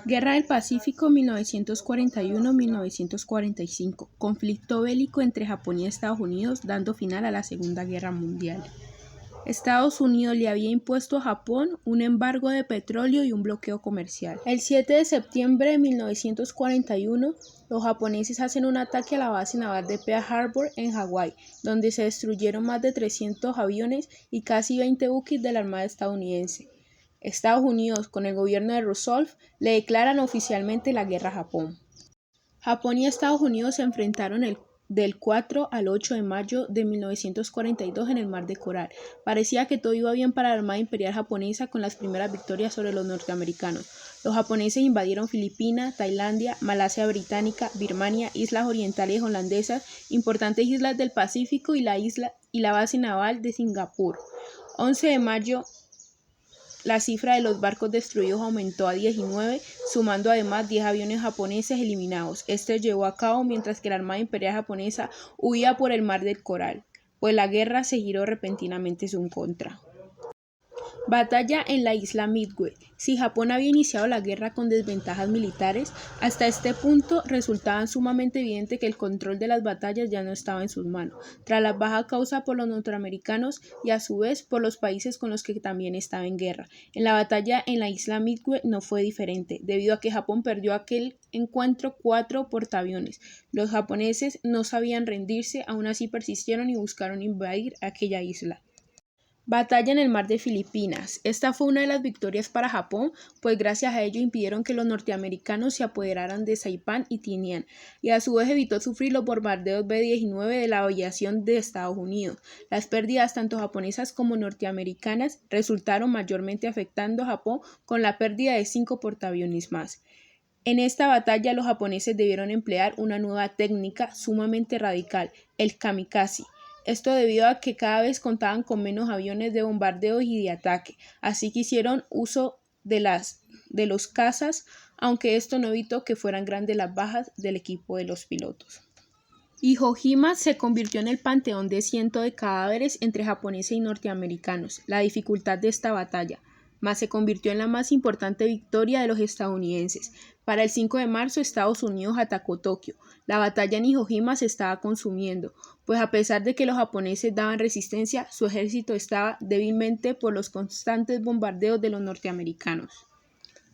Guerra del Pacífico 1941-1945. Conflicto bélico entre Japón y Estados Unidos dando final a la Segunda Guerra Mundial. Estados Unidos le había impuesto a Japón un embargo de petróleo y un bloqueo comercial. El 7 de septiembre de 1941, los japoneses hacen un ataque a la base naval de Pearl Harbor en Hawái, donde se destruyeron más de 300 aviones y casi 20 buques de la Armada estadounidense. Estados Unidos, con el gobierno de Roosevelt, le declaran oficialmente la guerra a Japón. Japón y Estados Unidos se enfrentaron del 4 al 8 de mayo de 1942 en el Mar de Coral. Parecía que todo iba bien para la Armada Imperial japonesa con las primeras victorias sobre los norteamericanos. Los japoneses invadieron Filipinas, Tailandia, Malasia Británica, Birmania, islas orientales holandesas, importantes islas del Pacífico y la base naval de Singapur. 11 de mayo, la cifra de los barcos destruidos aumentó a 19, sumando además 10 aviones japoneses eliminados. Este llevó a cabo mientras que la Armada Imperial japonesa huía por el Mar del Coral, pues la guerra se giró repentinamente en su contra. Batalla en la isla Midway. Si Japón había iniciado la guerra con desventajas militares, hasta este punto resultaba sumamente evidente que el control de las batallas ya no estaba en sus manos, tras la baja causada por los norteamericanos y a su vez por los países con los que también estaba en guerra. En la batalla en la isla Midway no fue diferente, debido a que Japón perdió aquel encuentro 4 portaaviones. Los japoneses no sabían rendirse, aún así persistieron y buscaron invadir aquella isla. Batalla en el Mar de Filipinas. Esta fue una de las victorias para Japón, pues gracias a ello impidieron que los norteamericanos se apoderaran de Saipán y Tinian, y a su vez evitó sufrir los bombardeos B-19 de la aviación de Estados Unidos. Las pérdidas tanto japonesas como norteamericanas resultaron mayormente afectando a Japón con la pérdida de 5 portaaviones más. En esta batalla los japoneses debieron emplear una nueva técnica sumamente radical, el kamikaze. Esto debido a que cada vez contaban con menos aviones de bombardeo y de ataque, así que hicieron uso de los cazas, aunque esto no evitó que fueran grandes las bajas del equipo de los pilotos. Iwo Jima se convirtió en el panteón de cientos de cadáveres entre japoneses y norteamericanos. La dificultad de esta batalla mas se convirtió en la más importante victoria de los estadounidenses. Para el 5 de marzo, Estados Unidos atacó Tokio. La batalla en Iwo Jima se estaba consumiendo, pues a pesar de que los japoneses daban resistencia, su ejército estaba débilmente por los constantes bombardeos de los norteamericanos.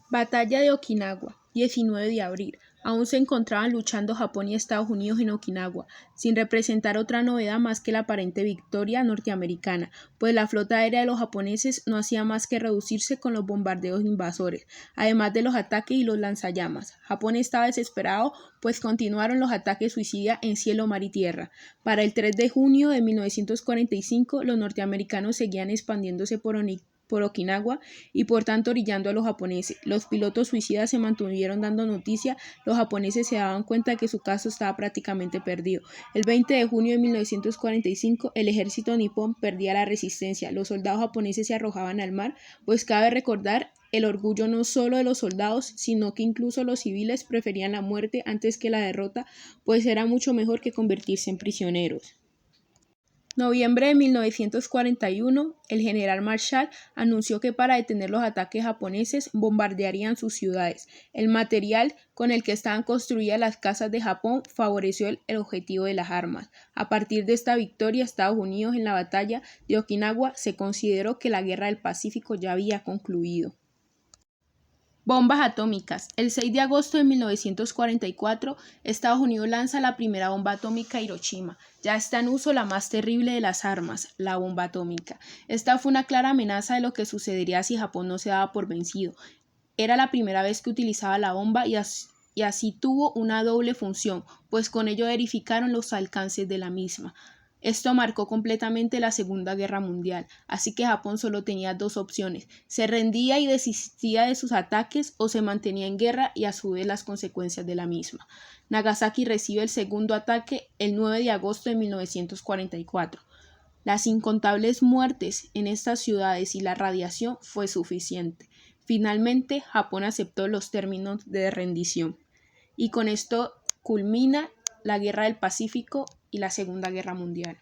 Batalla de Okinawa, 19 de abril. Aún se encontraban luchando Japón y Estados Unidos en Okinawa, sin representar otra novedad más que la aparente victoria norteamericana, pues la flota aérea de los japoneses no hacía más que reducirse con los bombardeos invasores, además de los ataques y los lanzallamas. Japón estaba desesperado, pues continuaron los ataques suicidas en cielo, mar y tierra. Para el 3 de junio de 1945, los norteamericanos seguían expandiéndose por Okinawa y por tanto orillando a los japoneses. Los pilotos suicidas se mantuvieron dando noticia, los japoneses se daban cuenta de que su caso estaba prácticamente perdido. El 20 de junio de 1945 el ejército nipón perdía la resistencia, los soldados japoneses se arrojaban al mar, pues cabe recordar el orgullo no solo de los soldados, sino que incluso los civiles preferían la muerte antes que la derrota, pues era mucho mejor que convertirse en prisioneros. Noviembre de 1941, el general Marshall anunció que para detener los ataques japoneses bombardearían sus ciudades. El material con el que estaban construidas las casas de Japón favoreció el objetivo de las armas. A partir de esta victoria, Estados Unidos en la batalla de Okinawa se consideró que la Guerra del Pacífico ya había concluido. Bombas atómicas. El 6 de agosto de 1944, Estados Unidos lanza la primera bomba atómica a Hiroshima. Ya está en uso la más terrible de las armas, la bomba atómica. Esta fue una clara amenaza de lo que sucedería si Japón no se daba por vencido. Era la primera vez que utilizaba la bomba y así tuvo una doble función, pues con ello verificaron los alcances de la misma. Esto marcó completamente la Segunda Guerra Mundial, así que Japón solo tenía dos opciones: se rendía y desistía de sus ataques o se mantenía en guerra y a su vez las consecuencias de la misma. Nagasaki recibe el segundo ataque el 9 de agosto de 1944. Las incontables muertes en estas ciudades y la radiación fue suficiente. Finalmente, Japón aceptó los términos de rendición. Y con esto culmina la Guerra del Pacífico y la Segunda Guerra Mundial.